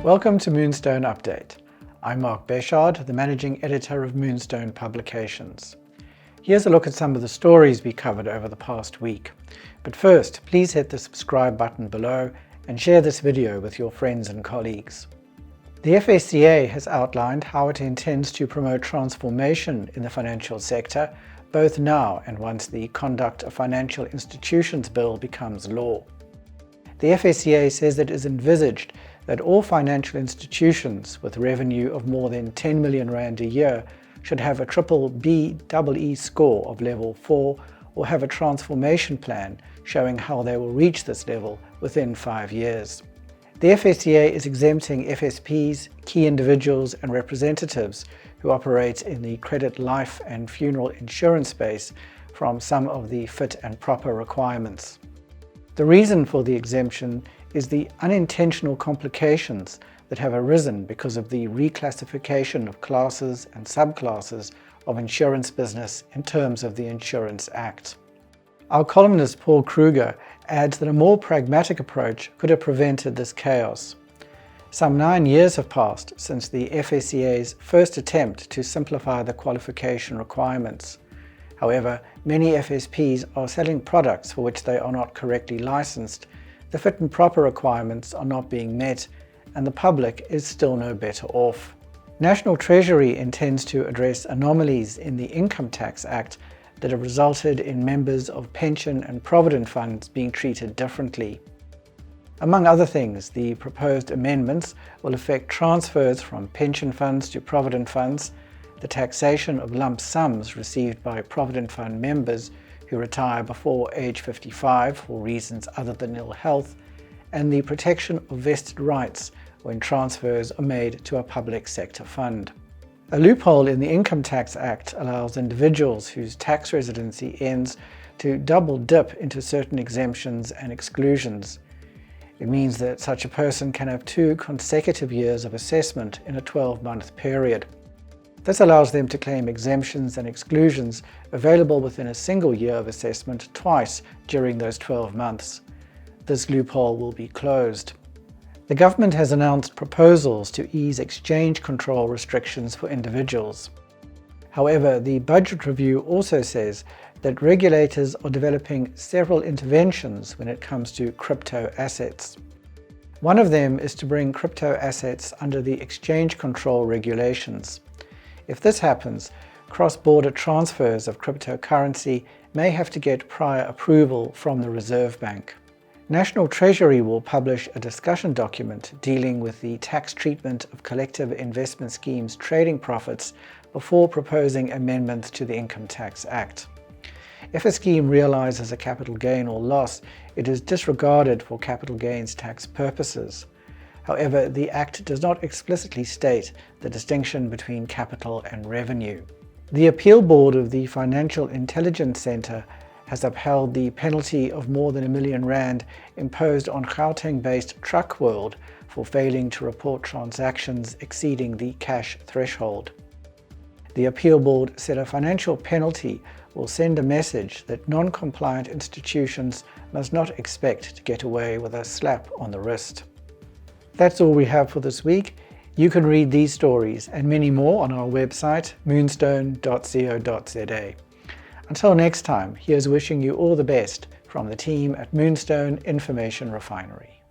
Welcome to Moonstone Update. I'm Mark BECHARD, the Managing Editor of Moonstone Publications. Here's a look at some of the stories we covered over the past week. But first, please hit the subscribe button below and share this video with your friends and colleagues. The FSCA has outlined how it intends to promote transformation in the financial sector, both now and once the Conduct of Financial Institutions Bill becomes law. The FSCA says it is envisaged that all financial institutions with revenue of more than 10 million rand a year should have a triple BEE score of level 4 or have a transformation plan showing how they will reach this level within 5 years. The FSCA is exempting FSPs, key individuals and representatives who operate in the credit, life and funeral insurance space from some of the fit and proper requirements. The reason for the exemption is the unintentional complications that have arisen because of the reclassification of classes and subclasses of insurance business in terms of the Insurance Act. Our columnist Paul Kruger adds that a more pragmatic approach could have prevented this chaos. Some 9 years have passed since the FSCA's first attempt to simplify the qualification requirements. However, many FSPs are selling products for which they are not correctly licensed, the fit and proper requirements are not being met, and the public is still no better off. National Treasury intends to address anomalies in the Income Tax Act that have resulted in members of pension and provident funds being treated differently. Among other things, the proposed amendments will affect transfers from pension funds to provident funds, the taxation of lump sums received by provident fund members who retire before age 55 for reasons other than ill health, and the protection of vested rights when transfers are made to a public sector fund. A loophole in the Income Tax Act allows individuals whose tax residency ends to double dip into certain exemptions and exclusions. It means that such a person can have 2 consecutive years of assessment in a 12-month period. This allows them to claim exemptions and exclusions available within a single year of assessment twice during those 12 months. This loophole will be closed. The government has announced proposals to ease exchange control restrictions for individuals. However, the budget review also says that regulators are developing several interventions when it comes to crypto assets. One of them is to bring crypto assets under the exchange control regulations. If this happens, cross-border transfers of cryptocurrency may have to get prior approval from the Reserve Bank. National Treasury will publish a discussion document dealing with the tax treatment of collective investment schemes' trading profits before proposing amendments to the Income Tax Act. If a scheme realizes a capital gain or loss, it is disregarded for capital gains tax purposes. However, the Act does not explicitly state the distinction between capital and revenue. The Appeal Board of the Financial Intelligence Centre has upheld the penalty of more than R1 million imposed on Gauteng-based Truck World for failing to report transactions exceeding the cash threshold. The Appeal Board said a financial penalty will send a message that non-compliant institutions must not expect to get away with a slap on the wrist. That's all we have for this week. You can read these stories and many more on our website, moonstone.co.za. Until next time, here's wishing you all the best from the team at Moonstone Information Refinery.